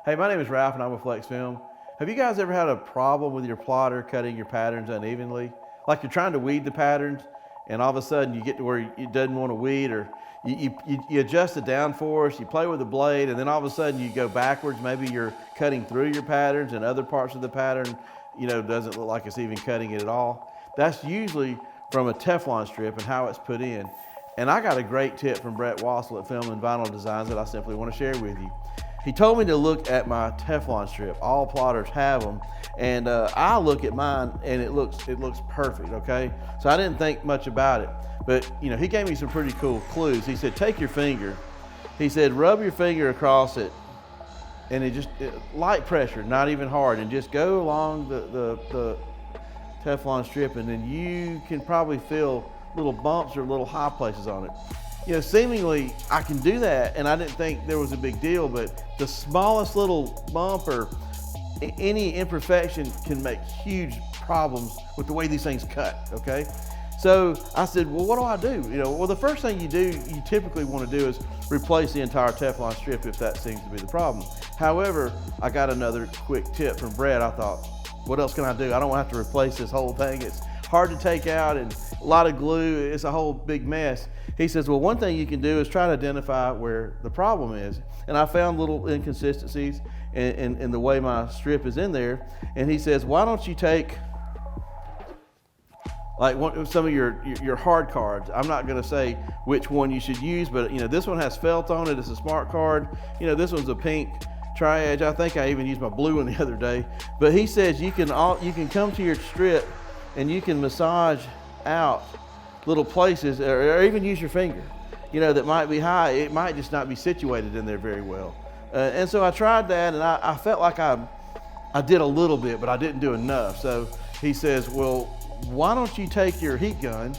Hey, my name is Ralph and I'm with Flexfilm. Have you guys ever had a problem with your plotter cutting your patterns unevenly? Like you're trying to weed the patterns and all of a sudden you get to where it doesn't want to weed, or you adjust the downforce, you play with the blade, and then all of a sudden you go backwards. Maybe you're cutting through your patterns and other parts of the pattern, doesn't look like it's even cutting it at all. That's usually from a Teflon strip and how it's put in. And I got a great tip from Brett Wassel at Film and Vinyl Designs that I simply want to share with you. He told me to look at my Teflon strip. All plotters have them, and I look at mine and it looks perfect, okay? So I didn't think much about it, but he gave me some pretty cool clues. He said, take your finger. He said, rub your finger across it, and light pressure, not even hard, and just go along the Teflon strip, and then you can probably feel little bumps or little high places on it. Seemingly I can do that, and I didn't think there was a big deal, but the smallest little bump or any imperfection can make huge problems with the way these things cut, okay? So I said, well, what do? Well, the first thing you typically want to do is replace the entire Teflon strip if that seems to be the problem. However, I got another quick tip from Brett. I thought, what else can I do? I don't have to replace this whole thing. It's hard to take out and a lot of glue. It's a whole big mess. He says, well, one thing you can do is try to identify where the problem is. And I found little inconsistencies in the way my strip is in there. And he says, why don't you take some of your hard cards. I'm not going to say which one you should use, but this one has felt on it. It's a smart card. This one's a pink tri-edge. I think I even used my blue one the other day. But he says you can come to your strip and you can massage out little places, or even use your finger, that might be high. It might just not be situated in there very well. And so I tried that, and I felt like I did a little bit, but I didn't do enough. So he says, well, why don't you take your heat gun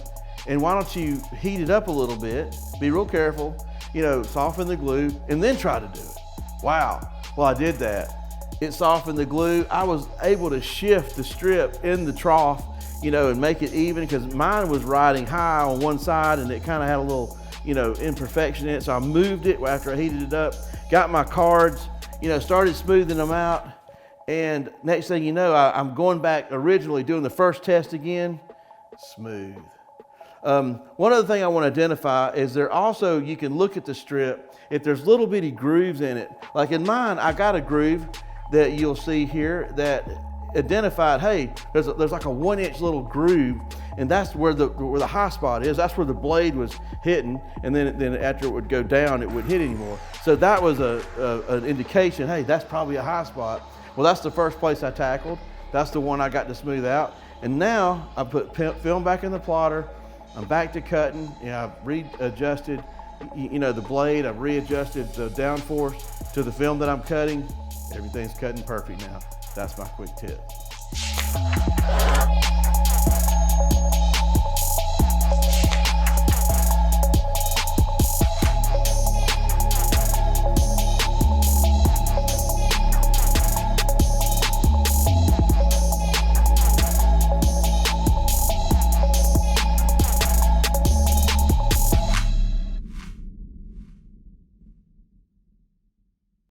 and why don't you heat it up a little bit, be real careful, soften the glue, and then try to do it. Wow, well, I did that. It softened the glue. I was able to shift the strip in the trough, and make it even, because mine was riding high on one side and it kind of had a little, imperfection in it. So I moved it after I heated it up, got my cards, started smoothing them out. And next thing you know, I'm going back originally, doing the first test again, smooth. One other thing I want to identify is you can look at the strip if there's little bitty grooves in it. Like in mine, I got a groove that you'll see here that identified, hey, there's like a 1-inch little groove, and that's where the high spot is. That's where the blade was hitting, and then after it would go down, it wouldn't hit anymore. So that was an indication, hey, that's probably a high spot. Well, that's the first place I tackled. That's the one I got to smooth out. And now I put film back in the plotter. I'm back to cutting. I've readjusted, the blade. I've readjusted the downforce to the film that I'm cutting. Everything's cutting perfect now. That's my quick tip.